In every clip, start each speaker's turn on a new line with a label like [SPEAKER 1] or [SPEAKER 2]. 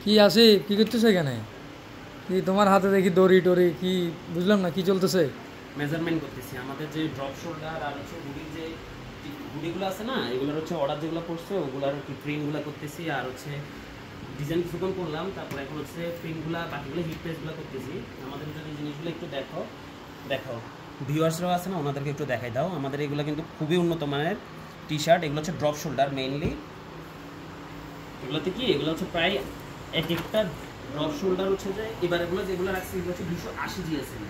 [SPEAKER 1] কি আসে কি করতেছে এখানে? কি তোমার হাতে দেখি দড়ি টড়ি, কি বুঝলাম না কি চলতেছে?
[SPEAKER 2] মেজারমেন্ট করতেছি আমাদের যে ড্রপ শোল্ডার আর হচ্ছে হুডির যে হুডিগুলো আছে না, এগুলোর হচ্ছে অর্ডার যেগুলো পড়ছে ওগুলোর কি প্রিন্টগুলো করতেছি, আর হচ্ছে ডিজাইন কিছুক্ষণ করলাম, তারপর এখন হচ্ছে প্রিন্টগুলো বাকিগুলো হিট পেজগুলো করতেছি। আমাদের যদি জিনিসগুলো একটু দেখাও ভিউয়ার্সরাও আছে না, ওনাদেরকে একটু দেখাই দাও। আমাদের এগুলো কিন্তু খুবই উন্নত মানের টি শার্ট, এগুলো হচ্ছে ড্রপ শোল্ডার মেইনলি। এগুলোতে কি এগুলো হচ্ছে প্রায় এক একটা ড্রপ শোল্ডার হচ্ছে যে এবার এগুলো যেগুলো রাখছি এগুলো হচ্ছে 280 জিএসএম,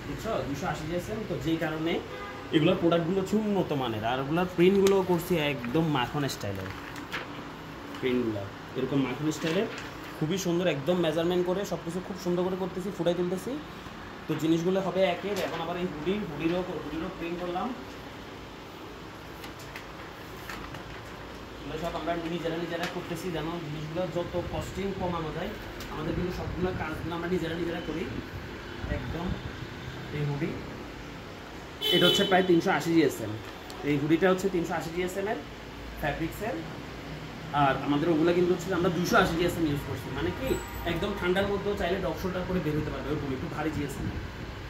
[SPEAKER 2] বুঝছো, 280 জিএসএম। তো যেই কারণে এগুলোর প্রোডাক্টগুলো হচ্ছে উন্নত মানের, আর ওগুলোর প্রিন্টগুলো করছি একদম মাখন স্টাইলের। প্রিন্টগুলো এরকম মাখন স্টাইলের খুবই সুন্দর, একদম মেজারমেন্ট করে সব কিছু খুব সুন্দর করে করতেছি, ফুটাই তুলতেছি। তো জিনিসগুলো হবে একের। এখন আবার এই হুডিরও প্রিন্ট করলাম। এগুলো সব আমরা নিজেরা করতেছি, যেন জিনিসগুলো যত কস্টিং কমানো যায়। আমাদের কিন্তু সবগুলো কাজগুলো আমরা নিজেরা করি একদম। এই হুডি এটা হচ্ছে প্রায় 380 জিএসএম। এই হুডিটা হচ্ছে 380 জিএসএম এর ফ্যাব্রিক্সের, আর আমাদের ওগুলো কিন্তু হচ্ছে আমরা 280 জিএসএম ইউজ করছি। মানে কি একদম ঠান্ডার মধ্যেও চাইলে ড্রপ শোল্ডার করে বের হতে পারবে, ওরকম একটু ভারী জিএসএম।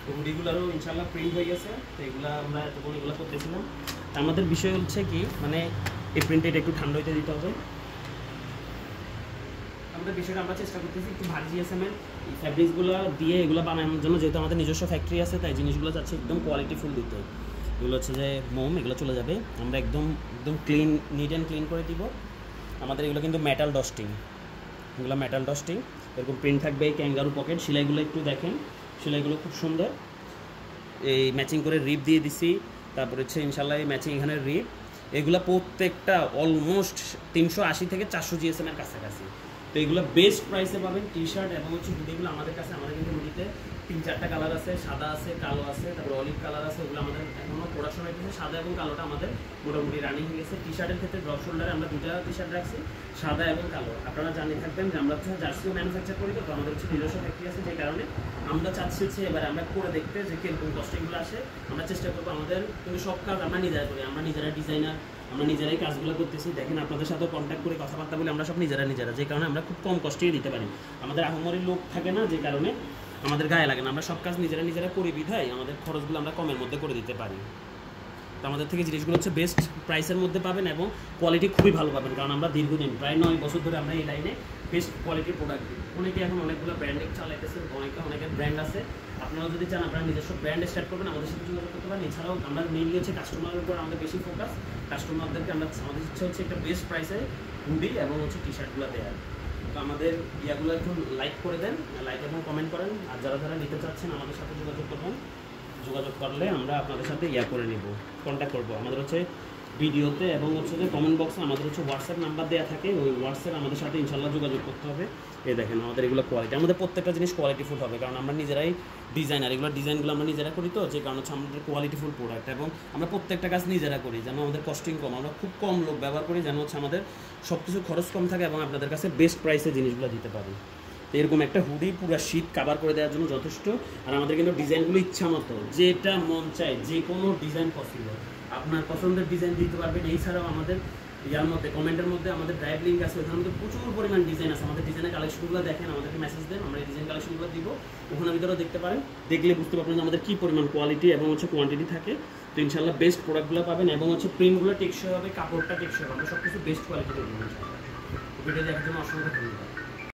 [SPEAKER 2] তো হুডিগুলোরও ইনশাল্লাহ প্রিন্ট হয়ে গেছে। তো এগুলো আমরা এতক্ষণ এগুলো করতেছিলাম। আমাদের বিষয় হচ্ছে কি, মানে এই প্রিন্টটা একটু ঠান্ডা হইতে দিতে হবে। আমাদের বিষয়টা আমরা চেষ্টা করতেছি একটু ভারী জিএসএম এর এই ফ্যাব্রিক্সগুলো দিয়ে এগুলো বানানোর জন্য, যেহেতু আমাদের নিজস্ব ফ্যাক্টরি আছে, তাই জিনিসগুলো চাচ্ছে একদম কোয়ালিটি ফুল দিতে। এগুলো হচ্ছে যে মোম, এগুলো চলে যাবে, আমরা একদম ক্লিন, নিট অ্যান্ড ক্লিন করে দিব। আমাদের এগুলো কিন্তু মেটাল ডস্টিং, এগুলো মেটাল ডস্টিং। এরকম প্রিন্ট থাকবে, ক্যাঙ্গারু পকেট। সেলাইগুলো একটু দেখেন, সেলাইগুলো খুব সুন্দর। এই ম্যাচিং করে রিপ দিয়ে দিছি, তারপরে হচ্ছে ইনশাল্লাহ এই ম্যাচিং এখানে রিপ। এগুলো প্রত্যেকটা অলমোস্ট 380 থেকে 400 জিএসএম এর কাছাকাছি। তো এগুলো বেস্ট প্রাইসে পাবেন টি শার্ট এবং হচ্ছে হুডিগুলো আমাদের কাছে। আমাদের কিন্তু হুডিতে 3-4টা কালার আছে, সাদা আছে, কালো আছে, তারপর অলিভ কালার আছে। ওগুলো আমাদের এখনও প্রোডাকশন হয়েছে। সাদা এবং কালোটা আমাদের মোটামুটি রানিং হয়ে গেছে। টি শার্টের ক্ষেত্রে ড্রপ শোল্ডারে আমরা 2টা টি শার্ট রাখছি, সাদা এবং কালো। আপনারা জানিয়ে থাকবেন যে আমরা হচ্ছে জার্সিও ম্যানুফ্যাকচার করি, তো আমাদের হচ্ছে নিজস্ব ফ্যাক্টরি আছে, যে কারণে আমরা চাচ্ছি হচ্ছে এবার আমরা করে দেখতে যে কীরকম কস্টিংগুলো আসে। আমরা চেষ্টা করবো, আমাদের কিন্তু সব কাজ আমরা নিজেরা করি, আমরা নিজেরা ডিজাইনার, আমরা নিজেরাই কাজগুলো করতেছি। দেখেন আপনাদের সাথেও কন্ট্যাক্ট করে কথাবার্তা বলে আমরা সব নিজেরা, যে কারণে আমরা খুব কম কস্টেই দিতে পারি। আমাদের আহমরি লোক থাকে না, যে কারণে আমাদের গায়ে লাগে না। আমরা সব কাজ নিজেরা করি বিধায় আমাদের খরচগুলো আমরা কমের মধ্যে করে দিতে পারি। তো আমাদের থেকে জিনিসগুলো হচ্ছে বেস্ট প্রাইসের মধ্যে পাবেন এবং কোয়ালিটি খুবই ভালো পাবেন, কারণ আমরা দীর্ঘদিন প্রায় 9 বছর ধরে আমরা এই লাইনে বেস্ট কোয়ালিটির প্রোডাক্ট দিই। অনেকে এখন অনেকগুলো ব্র্যান্ডিং চালাইতেছে, অনেকের ব্র্যান্ড আছে। আপনারা যদি চান আপনারা নিজস্ব ব্র্যান্ড স্টার্ট করবেন, আমাদের সাথে যোগাযোগ করতে পারেন। এছাড়াও আমরা মেইনলি হচ্ছে কাস্টমারের উপর আমাদের বেশি ফোকাস। কাস্টমারদেরকে আমাদের ইচ্ছা হচ্ছে একটা বেস্ট প্রাইসে হুডি এবং হচ্ছে টি শার্টগুলো দেওয়ার। তো আমাদের ইয়াগুলো একটু লাইক করে দেন, লাইক এবং কমেন্ট করেন। আর যারা নিতে চাচ্ছেন আমাদের সাথে যোগাযোগ করবেন। যোগাযোগ করলে আমরা আপনাদের সাথে করে নিব, কন্ট্যাক্ট করবো। আমাদের হচ্ছে ভিডিওতে এবং হচ্ছে যে কমেন্ট বক্সে আমাদের হচ্ছে হোয়াটসঅ্যাপ নাম্বার দেওয়া থাকে, ওই হোয়াটসঅ্যাপ আমাদের সাথে ইনশাল্লাহ যোগাযোগ করতে হবে। এই দেখেন আমাদের এগুলো কোয়ালিটি, আমাদের প্রত্যেকটা জিনিস কোয়ালিটিফুল হবে, কারণ আমরা নিজেরাই ডিজাইনার। এগুলো ডিজাইনগুলো আমরা নিজেরা করি, তো যে কারণ হচ্ছে আমাদের কোয়ালিটিফুল প্রোডাক্ট। এবং আমরা প্রত্যেকটা কাজ নিজেরা করি, যেন আমাদের কস্টিং কম, আমরা খুব কম লোক ব্যবহার করি, যেন হচ্ছে আমাদের সব কিছু খরচ কম থাকে এবং আপনাদের কাছে বেস্ট প্রাইসে জিনিসগুলো দিতে পারি। তো এরকম একটা হুডি পুরো শীত কাভার করে দেওয়ার জন্য যথেষ্ট। আর আমাদের কিন্তু ডিজাইনগুলো ইচ্ছা মতো, যেটা মন চায় যে কোনো ডিজাইন পসিবল, আপনার পছন্দের ডিজাইন দিতে পারবেন। এছাড়াও আমাদের ইয়ার মধ্যে কমেন্টের মধ্যে আমাদের ড্রাইভ লিঙ্ক আছে, ওখানে মধ্যে প্রচুর পরিমাণ ডিজাইন আছে। আমাদের ডিজাইনের কালেকশনগুলো দেখেন, আমাদেরকে মেসেজ দেন, আমরা এই ডিজাইন কালেকশনগুলো দিব, ওখানে ভিতরেও দেখতে পারেন। দেখলে বুঝতে পারবেন যে আমাদের কী পরিমাণ কোয়ালিটি এবং হচ্ছে কোয়ান্টিটি থাকে। তো ইনশাল্লাহ বেস্ট প্রোডাক্টগুলো পাবেন এবং হচ্ছে প্রিন্টগুলো টেকসই হবে, কাপড়টা টেকসই হবে। আমরা সব কিছু বেস্ট কোয়ালিটি দেবো। ভিডিও দেখার জন্য অসংখ্য ধন্যবাদ।